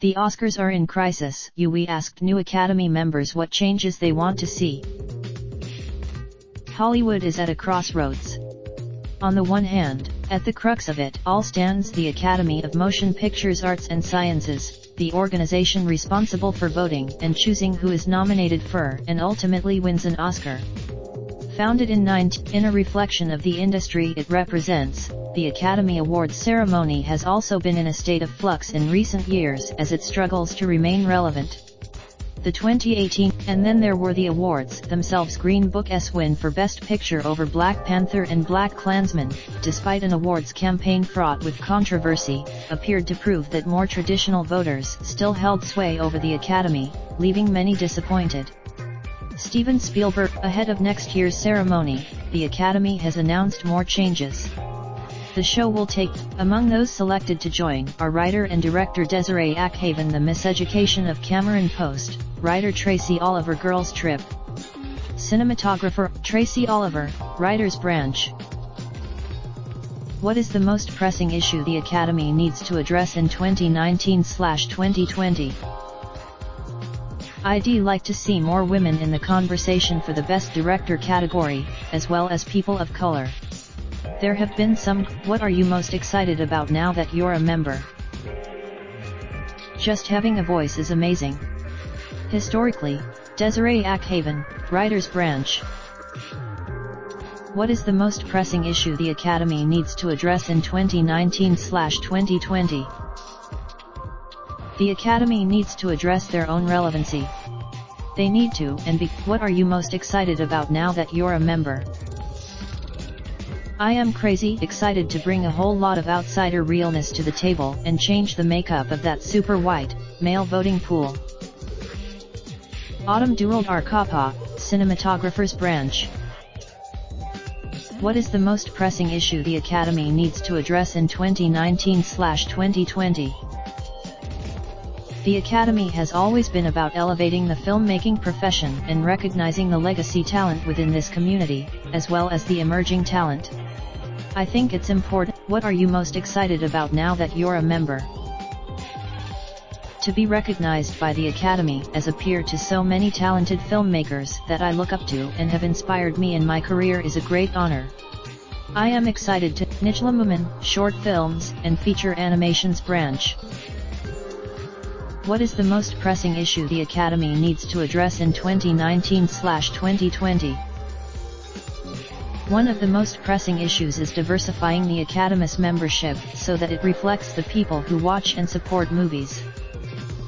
The Oscars are in crisis. We asked new Academy members what changes they want to see. Hollywood is at a crossroads. On the one hand, at the crux of it all stands the Academy of Motion Pictures Arts and Sciences, the organization responsible for voting and choosing who is nominated for and ultimately wins an Oscar. Founded in in a reflection of the industry it represents, the Academy Awards ceremony has also been in a state of flux in recent years as it struggles to remain relevant. The 2018, and then there were the awards themselves. Green Book's win for Best Picture over Black Panther and BlacKkKlansman, despite an awards campaign fraught with controversy, appeared to prove that more traditional voters still held sway over the Academy, leaving many disappointed. Steven Spielberg. Ahead of next year's ceremony, the Academy has announced more changes. The show will take, among those selected to join are writer and director Desiree Akhavan, The Miseducation of Cameron Post, writer Tracy Oliver, Girls Trip, cinematographer Tracy Oliver, Writers Branch. What is the most pressing issue the Academy needs to address in 2019/2020? I'd like to see more women in the conversation for the Best Director category, as well as people of color. There have been some. What are you most excited about now that you're a member? Just having a voice is amazing. Historically, Desiree Akhavan, Writers Branch. What is the most pressing issue the Academy needs to address in 2019/2020? The Academy needs to address their own relevancy. They need to and be. What are you most excited about now that you're a member? I am crazy excited to bring a whole lot of outsider realness to the table and change the makeup of that super white, male voting pool. Autumn Durald Arkapa, Cinematographer's Branch. What is the most pressing issue the Academy needs to address in 2019/2020? The Academy has always been about elevating the filmmaking profession and recognizing the legacy talent within this community, as well as the emerging talent. I think it's important. What are you most excited about now that you're a member? To be recognized by the Academy as a peer to so many talented filmmakers that I look up to and have inspired me in my career is a great honor. I am excited to Nijla Moomin, Short Films and Feature Animations Branch. What is the most pressing issue the Academy needs to address in 2019/2020? One of the most pressing issues is diversifying the Academy's membership so that it reflects the people who watch and support movies.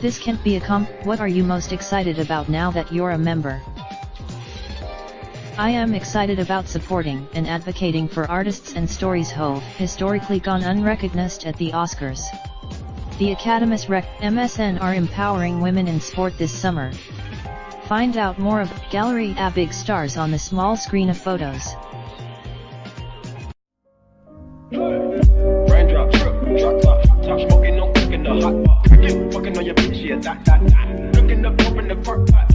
This can't be What are you most excited about now that you're a member? I am excited about supporting and advocating for artists and stories who have historically gone unrecognized at the Oscars. The Academy's MSN are empowering women in sport this summer. Find out more of Gallery A big stars on the small screen of photos. Raindrop, drop top, smoking, no cooking the hot pot. Fucking on your bitch, yeah, that. Looking up, open the park pot.